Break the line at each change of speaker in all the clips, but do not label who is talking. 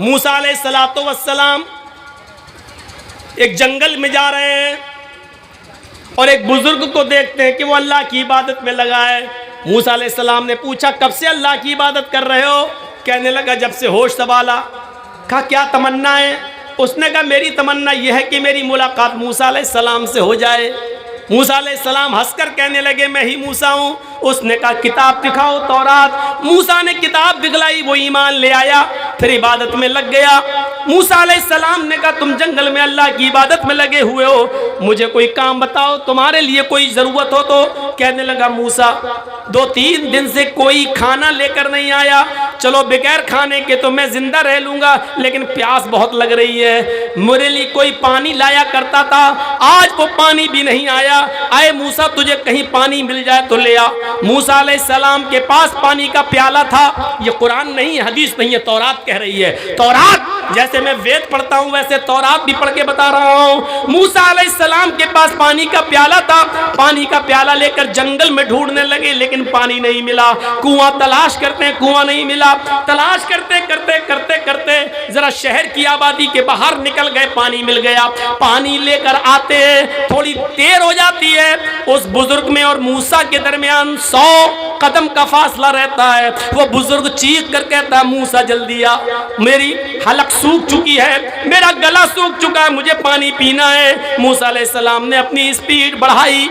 मूसा अलैहिस्सलातो वस्सलाम एक जंगल में जा रहे हैं और एक बुजुर्ग को देखते हैं कि वो अल्लाह की इबादत में लगा है। मूसा अलैहिस्सलाम ने पूछा, कब से अल्लाह की इबादत कर रहे हो? कहने लगा, जब से होश संभाला। कहा, क्या तमन्ना है? उसने कहा, मेरी तमन्ना यह है कि मेरी मुलाकात मूसा अलैहिस्सलाम से हो जाए। मूसा अलैहिस्सलाम हंसकर कहने लगे, मैं ही मूसा हूँ। उसने कहा, किताब दिखाओ, तौरात। मूसा ने किताब दिखलाई, वो ईमान ले आया, फिर इबादत में लग गया। मूसा अलैहिस्सलाम ने कहा, तुम जंगल में अल्लाह की इबादत में लगे हुए हो, मुझे कोई काम बताओ, तुम्हारे लिए कोई ज़रूरत हो तो। कहने लगा, मूसा 2-3 दिन से कोई खाना लेकर नहीं आया। चलो बगैर खाने के तो मैं जिंदा रह लूँगा, लेकिन प्यास बहुत लग रही है। मेरे लिए कोई पानी लाया करता था, आज वो पानी भी नहीं आया। आए मूसा, तुझे कहीं पानी मिल जाए तो ले आ। मूसा अलैहिस्सलाम के पास पानी का प्याला था। ये कुरान नहीं है, हदीस नहीं है, तौरात कह रही है। तौरात जैसे मैं वेद पढ़ता हूँ वैसे तौरात भी पढ़ के बता रहा हूँ। मूसा अलैहिस्सलाम के पास पानी का प्याला था। पानी का प्याला लेकर जंगल में ढूंढने लगे, लेकिन पानी नहीं मिला। कुआं तलाश करते हैं, कुआं नहीं मिला। तलाश करते करते करते करते जरा शहर की आबादी के बाहर निकल गए, पानी मिल गया। पानी लेकर आते हैं, थोड़ी देर हो जाती है। उस बुजुर्ग में और मूसा के दरमियान 100 कदम का फासला रहता है। वो बुजुर्ग चीख कर कहता है, मूसा जल्दी आ, मेरी हलक सूख चुकी है, मेरा गला सूख चुका है, मुझे पानी पीना है। मूसा अलैहिस्सलाम ने अपनी स्पीड बढ़ाई।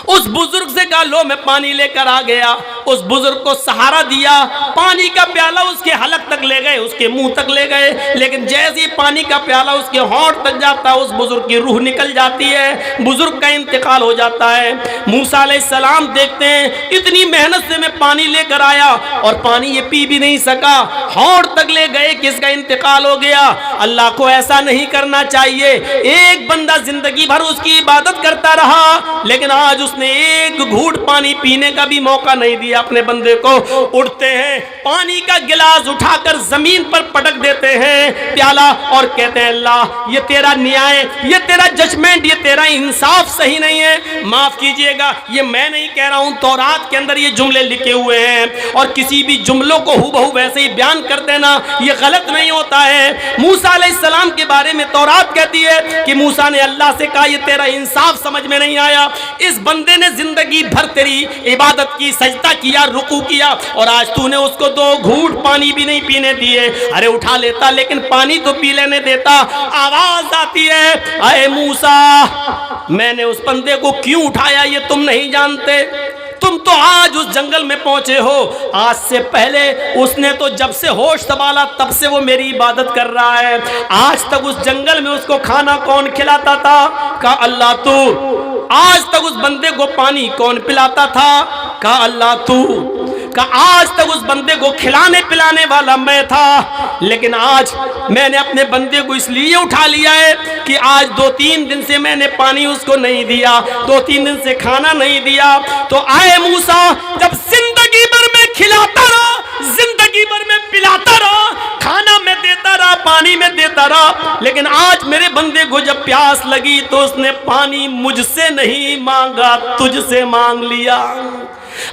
उस बुजुर्ग से कहा, लो मैं पानी लेकर आ गया। उस बुजुर्ग को सहारा दिया, पानी का प्याला उसके हलक तक ले गए, उसके मुंह तक ले गए। लेकिन जैसे ही पानी का प्याला उसके होंठ तक जाता है, उस बुजुर्ग की रूह निकल जाती है, बुजुर्ग का इंतकाल हो जाता है। मूसा अलैहिस्सलाम देखते हैं, इतनी मेहनत से मैं पानी लेकर आया और पानी ये पी भी नहीं सका, होंठ तक ले गए कि इसका इंतकाल हो गया। अल्लाह को ऐसा नहीं करना चाहिए। एक बंदा जिंदगी भर उसकी इबादत करता रहा, लेकिन आज उसने एक घूंट पानी पीने का भी मौका नहीं दिया अपने बंदे को। उठते हैं, पानी का गिलास उठाकर जमीन पर पटक देते हैं प्याला और कहते हैं, अल्लाह ये तेरा न्याय, ये तेरा जजमेंट, ये तेरा इंसाफ सही नहीं है, माफ कीजिएगा। ये मैं नहीं कह रहा हूं, तौरात के अंदर ये जुमले लिखे हुए हैं, और किसी भी जुमलों को हूबहू वैसे ही बयान कर देना ये गलत नहीं होता है। मूसा अलैहिस्सलाम के बारे में तौरात कहती है कि मूसा ने अल्लाह से कहा, ये तेरा इंसाफ समझ में नहीं आया। इस बंदे ने जिंदगी भर तेरी इबादत की, सजदा किया, रुकू किया, और आज तूने उसको 2 घूंट पानी भी नहीं पीने दिए। अरे उठा लेता, लेकिन पानी तो पी लेने देता। आवाज आती है, अरे मूसा, मैंने उस बंदे को क्यों उठाया ये तुम नहीं जानते। तुम तो आज उस जंगल में पहुंचे हो, आज से पहले उसने तो जब से होश संभाला तब से वो मेरी इबादत कर रहा है। आज तक उस जंगल में उसको खाना कौन खिलाता था? कहा, अल्लाह तू। आज तक उस बंदे को पानी कौन पिलाता था? कहा, अल्लाह तू। कहा, आज तक उस बंदे को खिलाने पिलाने वाला मैं था, लेकिन आज मैंने अपने बंदे को इसलिए उठा लिया है कि आज 2-3 दिन से मैंने पानी उसको नहीं दिया, 2-3 दिन से खाना नहीं दिया। तो आए मूसा, जब जिंदगी भर में खिलाता रहा, जिंदगी भर में पिलाता रहा, खाना में देता रहा, पानी में देता रहा, लेकिन आज मेरे बंदे को जब प्यास लगी तो उसने पानी मुझसे नहीं मांगा, तुझसे मांग लिया।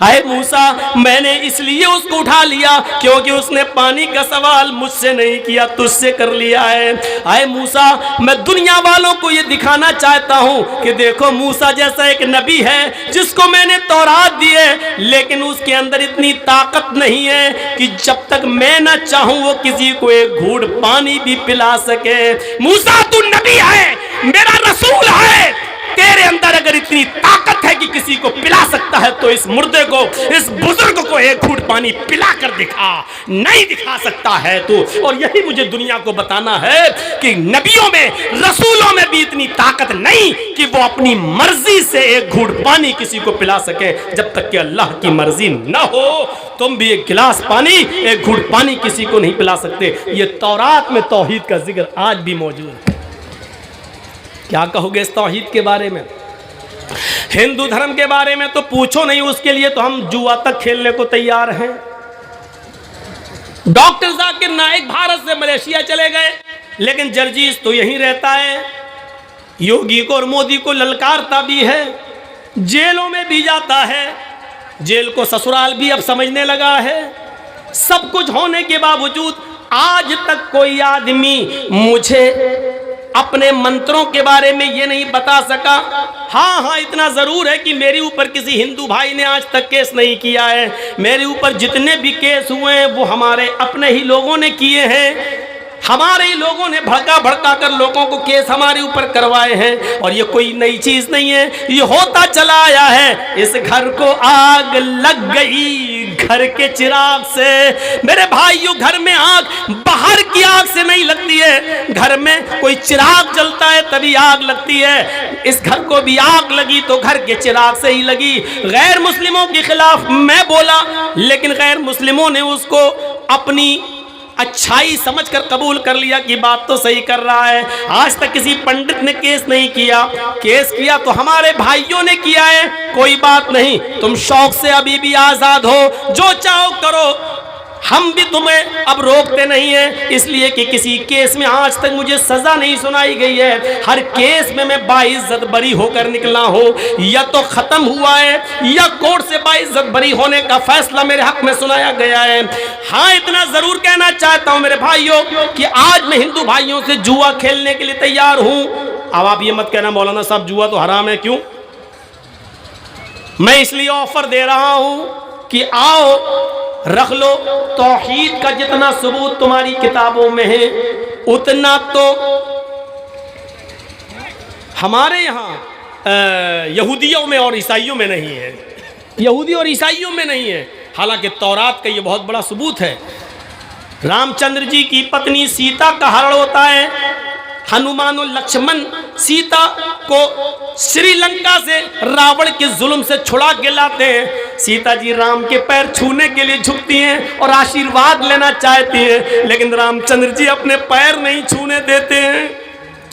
आए मूसा, मैंने इसलिए उसको उठा लिया क्योंकि उसने पानी का सवाल मुझसे नहीं किया, तुझसे कर लिया है। आए मूसा, मैं दुनिया वालों को ये दिखाना चाहता हूँ कि देखो मूसा जैसा एक नबी है जिसको मैंने तौरात दी है, लेकिन उसके अंदर इतनी ताकत नहीं है कि जब तक मैं ना चाहूँ वो किसी को एक घूंट पानी भी पिला सके। मूसा, तू नबी है, मेरा रसूल है, तेरे अंदर अगर इतनी ताकत है कि किसी को पिला सकता है तो इस मुर्दे को, इस बुजुर्ग को एक घूंट पानी पिला कर दिखा। नहीं दिखा सकता है तू। और यही मुझे दुनिया को बताना है कि नबियों में, रसूलों में भी इतनी ताकत नहीं कि वो अपनी मर्जी से एक घूंट पानी किसी को पिला सके। जब तक कि अल्लाह की मर्जी ना हो, तुम भी एक गिलास पानी, एक घूंट पानी किसी को नहीं पिला सकते। ये तौरात में तौहीद का जिक्र आज भी मौजूद है। क्या कहोगे इस तौहीद के बारे में? हिंदू धर्म के बारे में तो पूछो नहीं, उसके लिए तो हम जुआ तक खेलने को तैयार हैं। डॉक्टर जाकिर नाइक भारत से मलेशिया चले गए, लेकिन जर्जीस तो यहीं रहता है। योगी को और मोदी को ललकारता भी है, जेलों में भी जाता है, जेल को ससुराल भी अब समझने लगा है। सब कुछ होने के बावजूद आज तक कोई आदमी मुझे अपने मंत्रों के बारे में ये नहीं बता सका। हाँ, इतना जरूर है कि मेरे ऊपर किसी हिंदू भाई ने आज तक केस नहीं किया है। मेरे ऊपर जितने भी केस हुए हैं वो हमारे अपने ही लोगों ने किए हैं। हमारे ही लोगों ने भड़का कर लोगों को केस हमारे ऊपर करवाए हैं। और ये कोई नई चीज नहीं है, ये होता चला आया है। इस घर को आग लग गई घर के चिराग से। मेरे भाइयों, घर में आग बाहर की आग से नहीं लगती है, घर में कोई चिराग जलता है तभी आग लगती है। इस घर को भी आग लगी तो घर के चिराग से ही लगी। गैर मुस्लिमों के खिलाफ मैं बोला, लेकिन गैर मुस्लिमों ने उसको अपनी अच्छाई समझकर कबूल कर लिया कि बात तो सही कर रहा है। आज तक किसी पंडित ने केस नहीं किया, केस किया तो हमारे भाइयों ने किया है। कोई बात नहीं, तुम शौक से अभी भी आजाद हो, जो चाहो करो, हम भी तुम्हें अब रोकते नहीं है। इसलिए कि किसी केस में आज तक मुझे सजा नहीं सुनाई गई है। हर केस में मैं बाइज्जत बरी होकर निकला हूं। या तो खत्म हुआ है या कोर्ट से बाइज्जत बरी होने का फैसला मेरे हक में सुनाया गया है। हाँ, इतना जरूर कहना चाहता हूं मेरे भाइयों कि आज मैं हिंदू भाइयों से जुआ खेलने के लिए तैयार हूं। अब आप ये मत कहना मौलाना साहब जुआ तो हराम है, क्यों? मैं इसलिए ऑफर दे रहा हूं कि आओ रख लो। तौहीद का जितना सबूत तुम्हारी किताबों में है उतना तो हमारे यहाँ यहूदियों में और ईसाइयों में नहीं है। यहूदी और ईसाइयों में नहीं है। हालांकि तौरात का ये बहुत बड़ा सबूत है। रामचंद्र जी की पत्नी सीता का हरण होता है। हनुमान और लक्ष्मण सीता को श्रीलंका से रावण के जुल्म से छुड़ा के लाते हैं। सीता जी राम के पैर छूने के लिए झुकती हैं और आशीर्वाद लेना चाहती हैं, लेकिन रामचंद्र जी अपने पैर नहीं छूने देते हैं।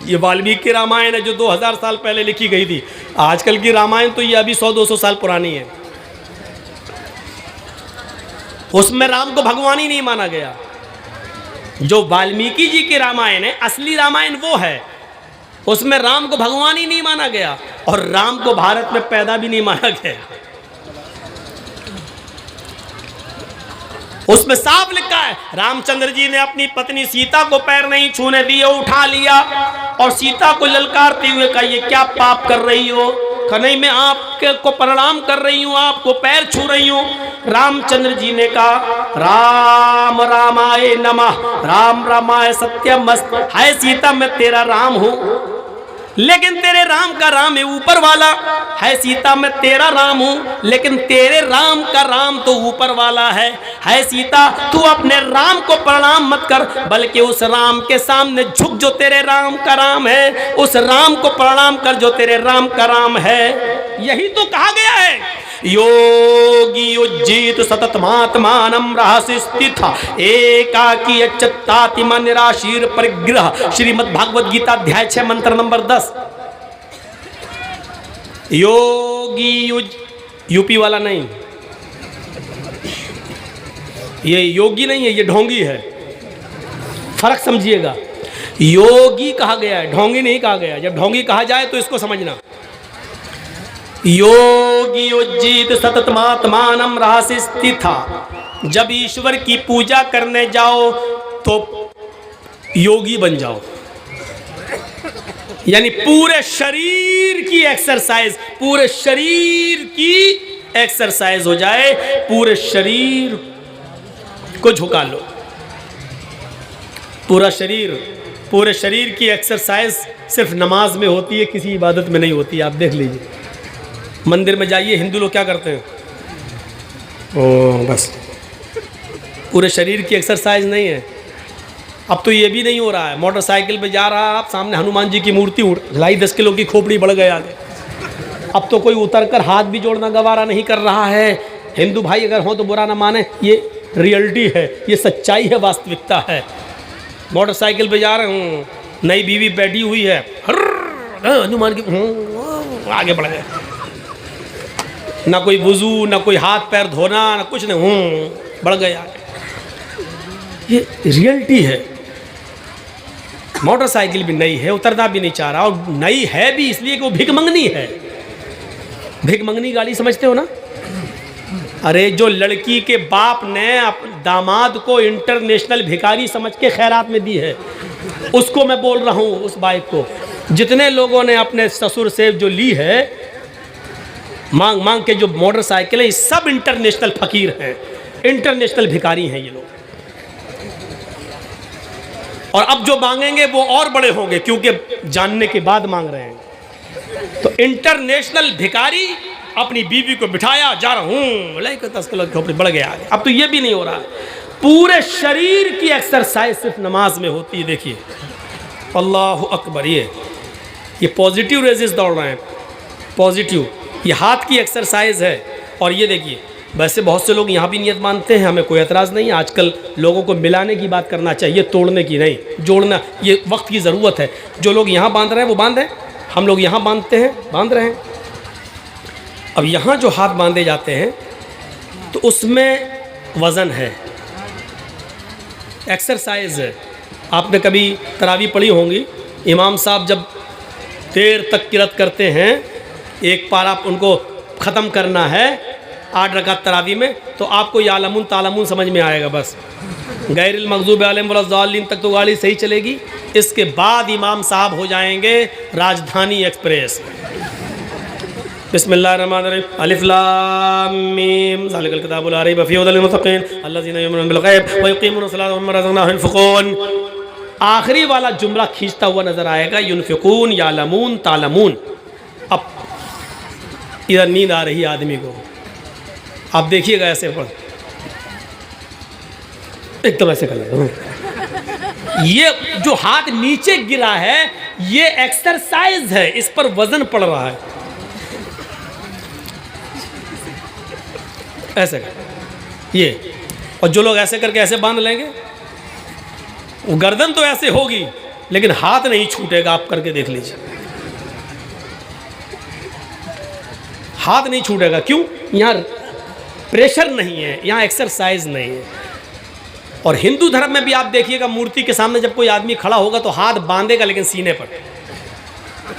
ये वाल्मीकि रामायण है जो 2000 साल पहले लिखी गई थी। आजकल की रामायण तो ये अभी 100-200 साल पुरानी है। उसमें राम को भगवान ही नहीं माना गया। जो वाल्मीकि जी की रामायण है, असली रामायण वो है, उसमें राम को भगवान ही नहीं माना गया और राम को भारत में पैदा भी नहीं माना गया। उसमें साफ लिखा है रामचंद्र जी ने अपनी पत्नी सीता को पैर नहीं छूने दिए, उठा लिया और सीता को ललकारते हुए कहा, ये क्या पाप कर रही हो? कहा नहीं, मैं आपको प्रणाम कर रही हूँ, आपको पैर छू रही हूँ। रामचंद्र जी ने कहा, राम रामाय नमः, राम रामाय सत्यमस्त। हाय सीता, मैं तेरा राम हूँ, लेकिन तेरे राम का राम है ऊपर वाला। है सीता, मैं तेरा राम हूं, लेकिन तेरे राम का राम तो ऊपर वाला है सीता, तू अपने राम को प्रणाम मत कर, बल्कि उस राम के सामने झुक जो तेरे राम का राम है, उस राम को प्रणाम कर जो तेरे राम का राम है। यही तो कहा गया है, योगी उज्जीत सततमात्मानं रहस्य स्थित एकाकी अच्युताति मन निराशीर परिग्रह। श्रीमद् भागवत गीता अध्याय 6 मंत्र नंबर 10। योगी यूपी वाला नहीं, ये योगी नहीं है, ये ढोंगी है। फर्क समझिएगा, योगी कहा गया है, ढोंगी नहीं कहा गया। जब ढोंगी कहा जाए तो इसको समझना। योगी उज्जीत सततमात्मानं रहस्य स्थिता। जब ईश्वर की पूजा करने जाओ तो योगी बन जाओ, यानी पूरे शरीर की एक्सरसाइज, पूरे शरीर की एक्सरसाइज हो जाए, पूरे शरीर को झुका लो। पूरे शरीर की एक्सरसाइज सिर्फ नमाज में होती है, किसी इबादत में नहीं होती। आप देख लीजिए, मंदिर में जाइए, हिंदू लोग क्या करते हैं, बस पूरे शरीर की एक्सरसाइज नहीं है। अब तो ये भी नहीं हो रहा है, मोटरसाइकिल पे जा रहा है आप, सामने हनुमान जी की मूर्ति ढाई 10 किलो की खोपड़ी बढ़ गया आगे। अब तो कोई उतरकर हाथ भी जोड़ना गवारा नहीं कर रहा है। हिंदू भाई अगर हो तो बुरा ना माने, ये रियलिटी है, ये सच्चाई है, वास्तविकता है। मोटरसाइकिल पे जा रहे हूँ, नई बीवी बैठी हुई है, हनुमान की आगे बढ़ गए, ना कोई वुजू, ना कोई हाथ पैर धोना, ना कुछ नहीं, बढ़ गया। ये रियलिटी है। मोटरसाइकिल भी नई है, उतरना भी नहीं चाह रहा, और नई है भी इसलिए कि वो भिख मंगनी है। भिख मंगनी गाड़ी समझते हो ना? अरे जो लड़की के बाप ने दामाद को इंटरनेशनल भिखारी समझ के खैरात में दी है, उसको मैं बोल रहा हूँ। उस बाइक को जितने लोगों ने अपने ससुर से जो ली है मांग मांग के, जो मोटरसाइकिल है, सब इंटरनेशनल फकीर हैं, इंटरनेशनल भिखारी हैं ये लोग। और अब जो मांगेंगे वो और बड़े होंगे, क्योंकि जानने के बाद मांग रहे हैं। तो इंटरनेशनल भिखारी अपनी बीवी को बिठाया, जा रहा हूँ, 10 किलो खोपड़ी बढ़ गया आगे। अब तो ये भी नहीं हो रहा, पूरे शरीर की एक्सरसाइज सिर्फ नमाज में होती है। देखिए अल्लाह अकबर, ये पॉजिटिव रेजिस दौड़ रहे हैं, पॉजिटिव, ये हाथ की एक्सरसाइज है। और ये देखिए, वैसे बहुत से लोग यहाँ भी नियत मानते हैं, हमें कोई एतराज़ नहीं। आजकल लोगों को मिलाने की बात करना चाहिए, तोड़ने की नहीं, जोड़ना, ये वक्त की ज़रूरत है। जो लोग यहाँ बांध रहे हैं वो बांधें, हम लोग यहाँ बांधते हैं, बांध रहे हैं। अब यहाँ जो हाथ बांधे जाते हैं तो उसमें वज़न है, एक्सरसाइज है। आपने कभी तरावी पढ़ी होंगी, इमाम साहब जब देर तक किरत करते हैं, एक पारा उनको ख़त्म करना है 8 रकात तरावी में, तो आपको यालमून तालमून समझ में आएगा बस। गैरिल मग़ज़ूबि अलैहिम वलद्दाल्लीन तक तो गाड़ी सही चलेगी। इसके बाद इमाम साहब हो जाएंगे राजधानी एक्सप्रेस। बिस्मिल्लाहिर्रहमानिर्रहीम, अलिफ लाम मीम, ज़ालिकल किताबु ला रैब फ़ीहि हुदल लिल-मुत्तक़ीन अल्लज़ीना युमिनूना बिल ग़ैब व युक़ीमूना स-सलाता व मिम्मा रज़क़नाहुम युनफ़िक़ून। आखिरी वाला जुमला खींचता हुआ नज़र आएगा, युनफ़िक़ून, यालमून, तालमून। अब इधर नींद आ रही है आदमी को, आप देखिएगा ऐसे पढ़, एकदम ऐसे कर, ये जो हाथ नीचे गिरा है ये एक्सरसाइज है, इस पर वजन पड़ रहा है। ऐसे कर ये, और जो लोग ऐसे करके ऐसे बांध लेंगे, वो गर्दन तो ऐसे होगी लेकिन हाथ नहीं छूटेगा। आप करके देख लीजिए, हाथ नहीं छूटेगा। क्यों? यहाँ प्रेशर नहीं है, यहाँ एक्सरसाइज नहीं है। और हिंदू धर्म में भी आप देखिएगा, मूर्ति के सामने जब कोई आदमी खड़ा होगा तो हाथ बांधेगा लेकिन सीने पर।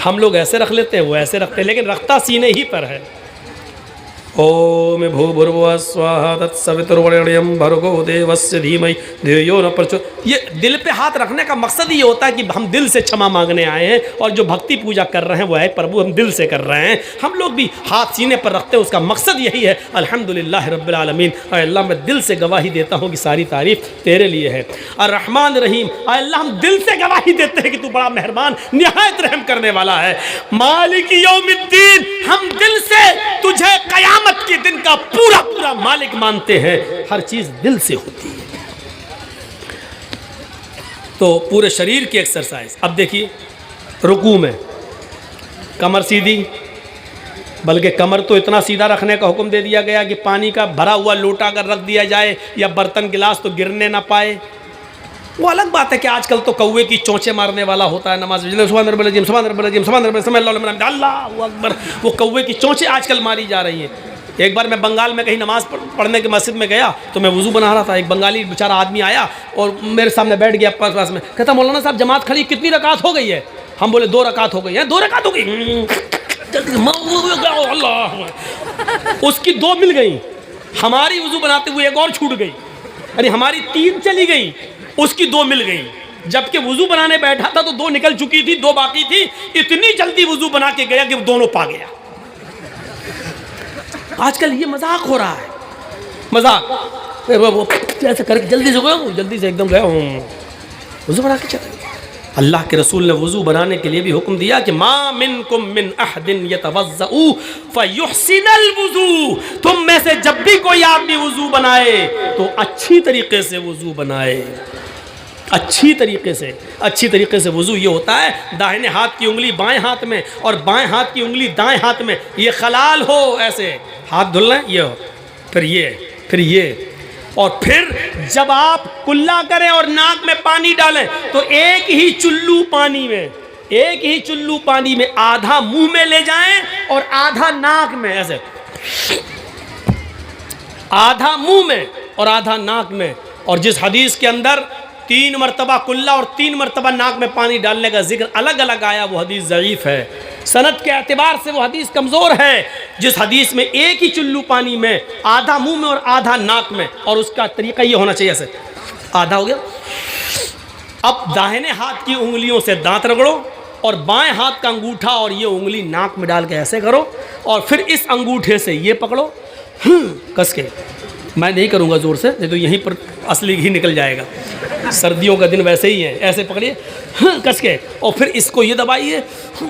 हम लोग ऐसे रख लेते हैं, वो ऐसे रखते हैं, लेकिन रखता सीने ही पर है। ओम भूर्भुवः स्वः तत्सवितुर्वरेण्यं भर्गो देवस्य धीमहि धियो न प्रचोदयात्। ये दिल पे हाथ रखने का मकसद ये होता है कि हम दिल से क्षमा मांगने आए हैं, और जो भक्ति पूजा कर रहे हैं वो है प्रभु, हम दिल से कर रहे हैं। हम लोग भी हाथ सीने पर रखते हैं, उसका मकसद यही है, अल्हम्दुलिल्लाह रब्बिल आलमीन, अल्लाह मैं दिल से गवाही देता हूँ कि सारी तारीफ तेरे लिए है। अर्रहमान रहीम, अल्लाह हम दिल से गवाही देते हैं कि तू बड़ा मेहरबान निहायत रहम करने वाला है। मालिक यौमिद्दीन, हम दिल से तुझे क़यामत के दिन का पूरा पूरा मालिक मानते हैं। हर चीज दिल से होती है। तो पूरे शरीर की एक्सरसाइज। अब देखिए, रुकू में कमर सीधी, बल्कि कमर तो इतना सीधा रखने का हुक्म दे दिया गया कि पानी का भरा हुआ लोटा अगर रख दिया जाए या बर्तन गिलास तो गिरने ना पाए। वो अलग बात है कि आजकल तो कौवे की चोंचे मारने वाला होता है नमाज में, अल्लाहु अकबर, वो कौवे की चोंचे आजकल मारी जा रही हैं। एक बार मैं बंगाल में कहीं नमाज पढ़ने के मस्जिद में गया तो मैं वुज़ू बना रहा था, एक बंगाली बेचारा आदमी आया और मेरे सामने बैठ गया पास में, कहता मौलाना साहब जमात खड़ी, कितनी रकात हो गई है? हम बोले 2 रकात हो गई है। 2 रकात हो गई? अल्लाह, उसकी 2 मिल गई, हमारी वुज़ू बनाते हुए एक और छूट गई, अरे हमारी 3 चली गई, उसकी 2 मिल गई। जबकि वुज़ू बनाने बैठा था तो 2 निकल चुकी थी, 2 बाकी थी। इतनी जल्दी वुज़ू बना के गया कि दोनों पा गया। आजकल ये मजाक हो रहा है, मजाक। वो ऐसे करके जल्दी से गया, जल्दी से एकदम गया, वुज़ू बना के चला गया। अल्लाह के रसूल ने वुज़ू बनाने के लिए भी हुक्म दिया कि मा मिनकुम मिन अहदिन यतवज़्ज़उ फयुहसिनुल वुज़ू, तुम में से जब भी कोई आदमी वुज़ू बनाए तो अच्छी तरीके से वुज़ू बनाए। अच्छी तरीके से वुज़ू ये होता है दाहिने हाथ की उंगली बाएं हाथ में और बाएं हाथ की उंगली दाएं हाथ में, ये खलाल हो, ऐसे हाथ धुल लें, ये हो, फिर ये, और फिर जब आप कुल्ला करें और नाक में पानी डालें तो एक ही चुल्लू पानी में आधा मुंह में ले जाएं और आधा नाक में, ऐसे आधा मुंह में और आधा नाक में। और जिस हदीस के अंदर 3 मरतबा कुल्ला और 3 मरतबा नाक में पानी डालने का जिक्र अलग अलग आया, वो हदीस ज़ईफ़ है, सनद के एतबार से वो हदीस कमज़ोर है। जिस हदीस में एक ही चुल्लू पानी में, आधा मुंह में और आधा नाक में, और उसका तरीका ये होना चाहिए ऐसे, आधा हो गया। अब दाहिने हाथ की उंगलियों से दांत रगड़ो और बाएं हाथ का अंगूठा और ये उंगली नाक में डाल के ऐसे करो, और फिर इस अंगूठे से ये पकड़ो कस के। मैं नहीं करूँगा ज़ोर से, नहीं तो यहीं पर असली घी निकल जाएगा। सर्दियों का दिन वैसे ही है, ऐसे पकड़िए कस के, और फिर इसको ये दबाइए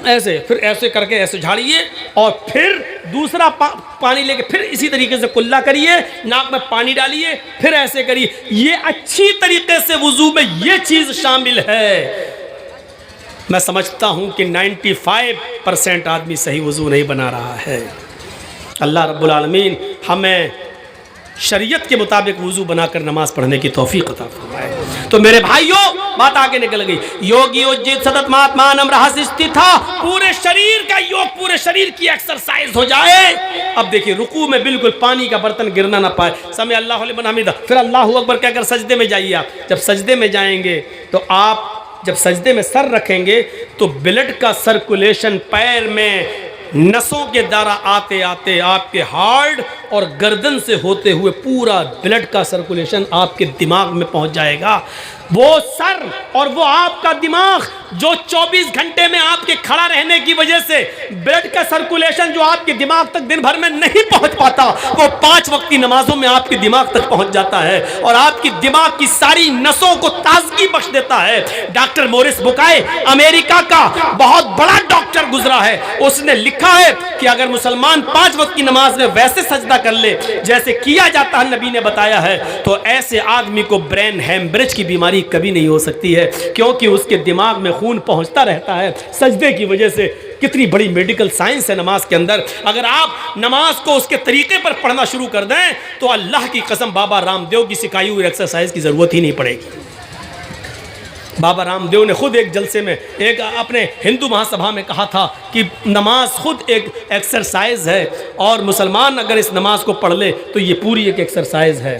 ऐसे, फिर ऐसे करके ऐसे झाड़िए, और फिर दूसरा पानी लेके फिर इसी तरीके से कुल्ला करिए, नाक में पानी डालिए, फिर ऐसे करिए। ये अच्छी तरीके से वुज़ू में ये चीज़ शामिल है। मैं समझता हूँ कि 95% आदमी सही वुज़ू नहीं बना रहा है। अल्लाह रब्बुल आलमीन हमें शरीयत के मुताबिक वुज़ू बनाकर नमाज पढ़ने की तौफीक अता फरमाए। तो मेरे भाइयों, बात आगे निकल गई। योगी उज्जित सतत महात्मानम रहस्य था, पूरे शरीर का योग, पूरे शरीर की एक्सरसाइज हो जाए। अब देखिए, रुकू में बिल्कुल पानी का बर्तन गिरना ना पाए, समय अल्लाह लिमन हमीदा, फिर अल्लाह अकबर कहकर सजदे में जाइए। आप जब सजदे में जाएंगे तो आप जब सजदे में सर रखेंगे तो ब्लड का सर्कुलेशन पैर में नसों के द्वारा आते आते आपके हार्ट और गर्दन से होते हुए पूरा ब्लड का सर्कुलेशन आपके दिमाग में पहुंच जाएगा। वो सर और वो आपका दिमाग जो 24 घंटे में आपके खड़ा रहने की वजह से ब्लड का सर्कुलेशन जो आपके दिमाग तक दिन भर में नहीं पहुंच पाता, वो 5 वक्त की नमाजों में आपके दिमाग तक पहुंच जाता है और आपकी दिमाग की सारी नसों को ताजगी बख्श देता है। डॉक्टर मोरिस बुकाय, अमेरिका का बहुत बड़ा डॉक्टर गुजरा है, उसने लिखा है कि अगर मुसलमान 5 वक्त की नमाज में वैसे सजदा कर ले जैसे किया जाता है, नबी ने बताया है, तो ऐसे आदमी को ब्रेन हेमरेज की बीमारी कभी नहीं हो सकती है, क्योंकि उसके दिमाग में खून पहुंचता रहता है सजदे की वजह से। कितनी बड़ी मेडिकल साइंस है नमाज के अंदर। अगर आप नमाज को उसके तरीके पर पढ़ना शुरू कर दें तो अल्लाह की कसम बाबा रामदेव की सिखाई हुई एक्सरसाइज की जरूरत ही नहीं पड़ेगी। बाबा रामदेव ने खुद एक जलसे में, एक अपने हिंदू महासभा में कहा था कि नमाज खुद एक एक्सरसाइज है और मुसलमान अगर इस नमाज को पढ़ ले तो ये पूरी एक एक्सरसाइज है।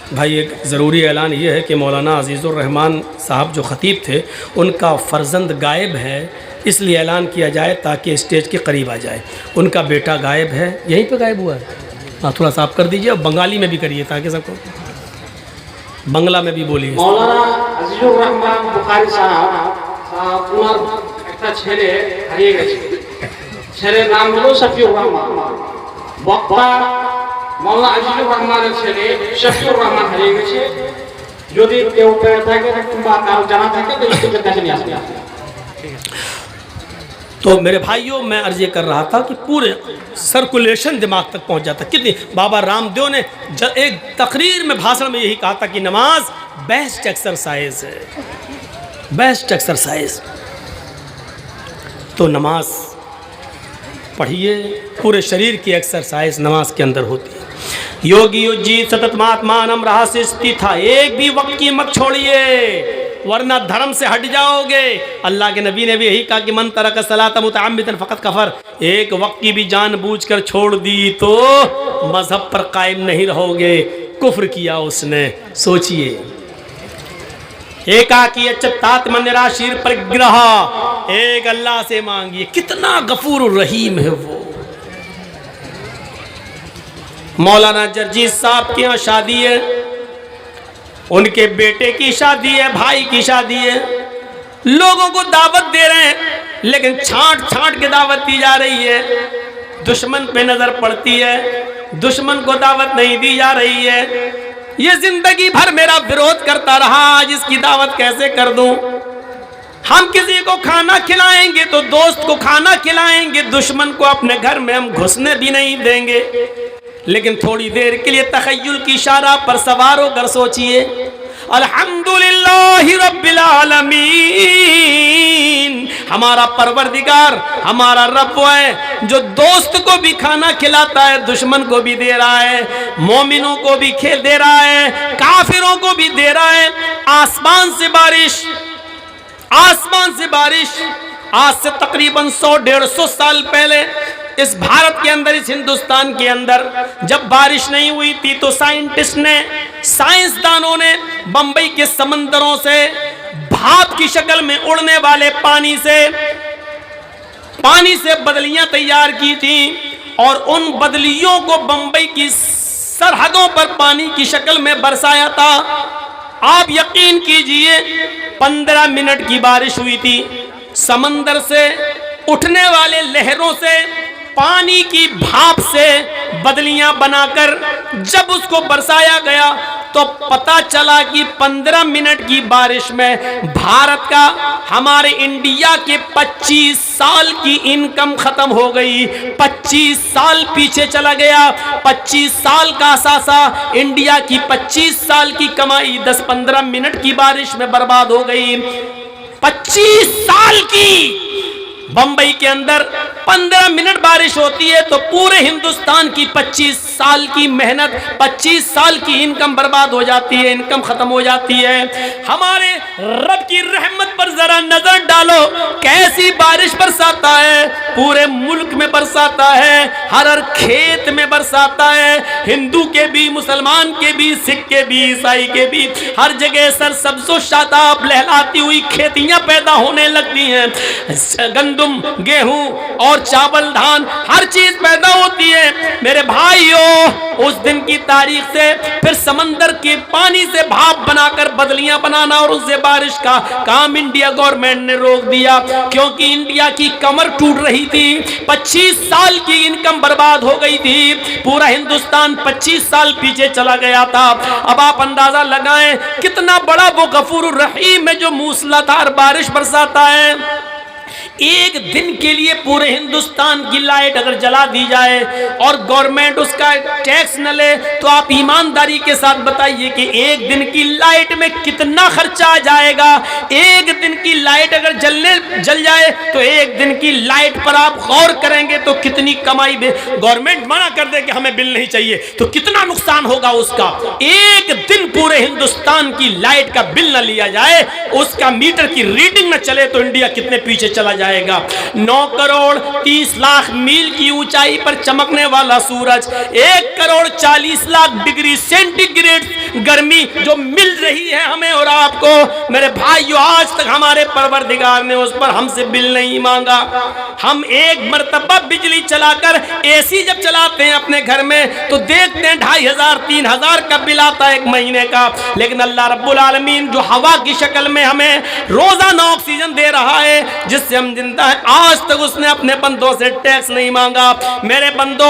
भाई, एक ज़रूरी ऐलान ये है कि मौलाना अजीज़ुर रहमान साहब जो ख़तीब थे, उनका फ़र्जंद गायब है, इसलिए ऐलान किया जाए ताकि स्टेज के करीब आ जाए। उनका बेटा गायब है, यहीं पे गायब हुआ है। हाँ, थोड़ा सा आप कर दीजिए और बंगाली में भी करिए ताकि सबको বাংলা में भी बोलिए।
मौलाना আজিজুর রহমান বুখারী সাহেব ওনার একটা ছেলে হারিয়ে গেছে, ছেলের নাম হলো শফিউর রহমান। বক্তা মৌলানা আজিজুর রহমানের ছেলে শফিউর রহমান হারিয়ে গেছে। যদি কেউ পেয়ে থাকে কিংবা কারো জানা থাকে তো একটু কাছে নিয়ে আসবেন।
तो मेरे भाइयों, मैं अर्ज ये कर रहा था कि पूरे सर्कुलेशन दिमाग तक पहुंच जाता। कितनी बाबा रामदेव ने एक तकरीर में, भाषण में यही कहा था कि नमाज बेस्ट एक्सरसाइज है, बेस्ट एक्सरसाइज। तो नमाज पढ़िए, पूरे शरीर की एक्सरसाइज नमाज के अंदर होती है। योगी उज्जीत सतत महात्मानम रहस्य स्थिता, एक भी वक्त की मत छोड़िए वरना धर्म से हट जाओगे। अल्लाह के नबी ने भी यही कहा कि मन तरक सलात मुतअम्मिदन फ़क़त कफ़र, एक वक्त की भी जानबूझकर छोड़ दी तो मजहब पर कायम नहीं रहोगे, कुफ्र किया उसने। सोचिए, एकाकी अच्युतात निराशीर परिग्रह, एक अल्लाह से मांगिए, कितना गफूर रहीम है वो। मौलाना जर्जीस साहब के यहाँ शादी है, उनके बेटे की शादी है, भाई की शादी है, लोगों को दावत दे रहे हैं, लेकिन छांट छांट के दावत दी जा रही है। दुश्मन पे नजर पड़ती है, दुश्मन को दावत नहीं दी जा रही है। ये जिंदगी भर मेरा विरोध करता रहा, आज इसकी दावत कैसे कर दूं। हम किसी को खाना खिलाएंगे तो दोस्त को खाना खिलाएंगे, दुश्मन को अपने घर में हम घुसने भी नहीं देंगे। लेकिन थोड़ी देर के लिए तखय्युल की इशारा पर सवार होकर सोचिए, अल्हम्दुलिल्लाहि रब्बिल आलमीन, हमारा परवरदिगार, हमारा रब वो है जो दोस्त को भी खाना खिलाता है, दुश्मन को भी दे रहा है, मोमिनों को भी दे रहा है, काफिरों को भी दे रहा है। आसमान से बारिश, आसमान से बारिश। आज से तकरीबन 100-150 साल पहले इस भारत के अंदर, इस हिंदुस्तान के अंदर जब बारिश नहीं हुई थी तो साइंटिस्ट ने, साइंसदानों ने बंबई के समंदरों से भाप की शक्ल में उड़ने वाले पानी से पानी से बदलियां तैयार की थी और उन बदलियों को बंबई की सरहदों पर पानी की शक्ल में बरसाया था। आप यकीन कीजिए 15 मिनट की बारिश हुई थी। समंदर से उठने वाले लहरों से, पानी की भाप से बदलियां बनाकर जब उसको बरसाया गया तो पता चला कि 15 मिनट की बारिश में भारत का, हमारे इंडिया के 25 साल की इनकम खत्म हो गई। 25 साल पीछे चला गया। 25 साल का असासा, इंडिया की 25 साल की कमाई 10-15 मिनट की बारिश में बर्बाद हो गई। 25 साल की बंबई के अंदर 15 मिनट बारिश होती है तो पूरे हिंदुस्तान की 25 साल की मेहनत, 25 साल की इनकम बर्बाद हो जाती है, इनकम खत्म हो जाती है। हमारे रब की रहमत पर जरा नजर डालो, कैसी बारिश बरसाता है, पूरे मुल्क में बरसाता है, हर खेत में बरसाता है, हिंदू के भी, मुसलमान के भी, सिख के भी, ईसाई के भी, हर जगह सरसब्ज़ो शादाब लहलाती हुई खेतियां पैदा होने लगती हैं। गंदम, गेहूं और चावल, धान, हर चीज पैदा होती है। मेरे भाइयों, उस दिन की तारीख से फिर समंदर के पानी से भाप बनाकर बदलियां बनाना और उससे बारिश का काम इंडिया गवर्नमेंट ने रोक दिया, क्योंकि इंडिया की कमर टूट रही थी। 25 साल की इनकम बर्बाद हो गई थी। पूरा हिंदुस्तान 25 साल पीछे चला गया था। अब आप अंदाजा लगाएं कितना बड़ा वो गफूरुर रहीम है जो मूसलाधार बारिश बरसाता है। एक दिन के लिए पूरे हिंदुस्तान की लाइट अगर जला दी जाए और गवर्नमेंट उसका टैक्स न ले, तो आप ईमानदारी के साथ बताइए कि एक दिन की लाइट में कितना खर्चा आ जाएगा। एक दिन की लाइट अगर जल जाए तो एक दिन की लाइट पर आप गौर करेंगे तो कितनी कमाई, गवर्नमेंट मना कर दे कि हमें बिल नहीं चाहिए तो कितना नुकसान होगा उसका। एक दिन पूरे हिंदुस्तान की लाइट का बिल न लिया जाए, उसका मीटर की रीडिंग न चले तो इंडिया कितने पीछे चला जाएगा। 9 करोड़ 30 लाख मील की ऊंचाई पर चमकने वाला सूरज, 1 करोड़ 40 लाख डिग्री सेंटीग्रेड गर्मी जो मिल रही है हमें और आपको। मेरे भाइयों, आज तक हमारे परवरदिगार ने उस पर हमसे बिल नहीं मांगा। हम एक मर्तबा बिजली चलाकर एसी जब चलाते हैं अपने घर में तो देखते हैं 2500-3000 का बिल आता है एक महीने का, लेकिन अल्लाह रब्बुल आलमीन जो हवा की शक्ल में हमें रोजाना ऑक्सीजन दे रहा है जिससे हम जिंदा है, आज तक उसने अपने बंदों से टैक्स नहीं मांगा। मेरे बंदो,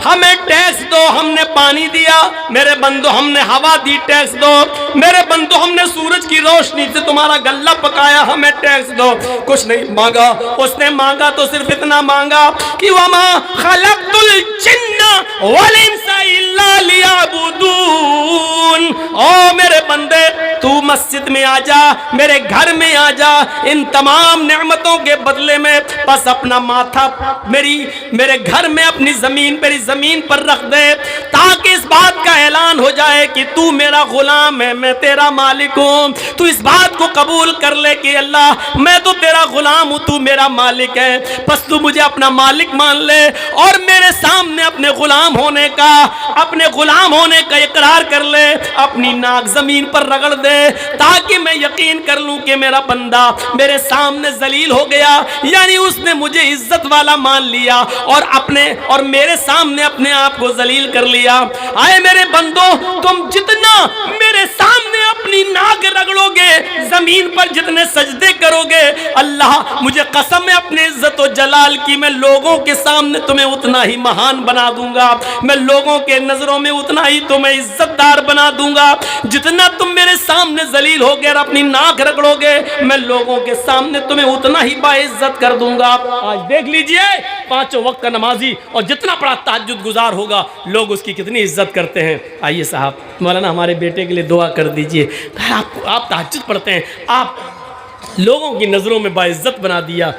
हमें टैक्स दो, हमने पानी दिया। मेरे बंदो, हमने हवा दी, टैक्स दो। मेरे बंदो, हमने सूरज की रोशनी से तुम्हारा गल्ला पकाया, हमें टैक्स दो। कुछ नहीं मांगा। उसने मांगा तो सिर्फ इतना मांगा कि वमा खलक़तुल जिन्ना वल इंसा इल्ला लियअबुदून। ओ मेरे बंदे, तू मस्जिद में आ जा, मेरे घर में आ जा, इन तमाम नेमतों के बदले में बस अपना माथा मेरे घर में, अपनी जमीन, मेरी जमीन पर रख दे, ताकि इस बात का ऐलान हो जाए कि तू मेरा गुलाम है, मैं तेरा मालिक हूं। तू इस बात को कबूल कर ले कि अल्लाह, मैं तो तेरा गुलाम हूं, तू मेरा मालिक है। बस तू मुझे अपना मालिक मान ले और मेरे सामने अपने गुलाम होने का इकरार कर ले, अपनी नाक जमीन पर रगड़ दे, ताकि मैं यकीन कर लूं कि मेरा बंदा मेरे सामने जलील हो गया, यानी उसने मुझे इज्जत वाला मान लिया और मेरे सामने अपने आप को जलील कर लिया। आए मेरे बंदो, तुम जितना मेरे सामने अपनी नाक रगड़ोगे, जमीन पर जितने सजदे करोगे, अल्लाह मुझे कसम है अपने इज्जत और जलाल की, मैं लोगों के सामने तुम्हें उतना ही महान बना दूंगा, मैं लोगों के नजरों में उतना ही तुम्हें इज्जतदार बना दूंगा। जितना तुम मेरे सामने जलील होगे और अपनी नाक रगड़ोगे, मैं लोगों के सामने तुम्हें उतना ही बाइज्जत कर दूंगा। आज देख लीजिए, 5 वक्त का नमाजी और जितना बड़ा तहज्जुद गुजार होगा, लोग उसकी कितनी इज्जत करते हैं। आइए साहब, मौलाना हमारे बेटे के लिए दुआ कर दीजिए। आप तहज्जुद पढ़ते हैं, आप लोगों की नज़रों में बाइज्जत बना दिया।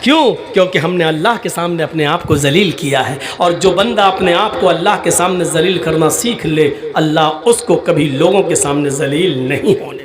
क्यों? क्योंकि हमने अल्लाह के सामने अपने आप को जलील किया है। और जो बंदा अपने आप को अल्लाह के सामने जलील करना सीख ले, अल्लाह उसको कभी लोगों के सामने जलील नहीं होने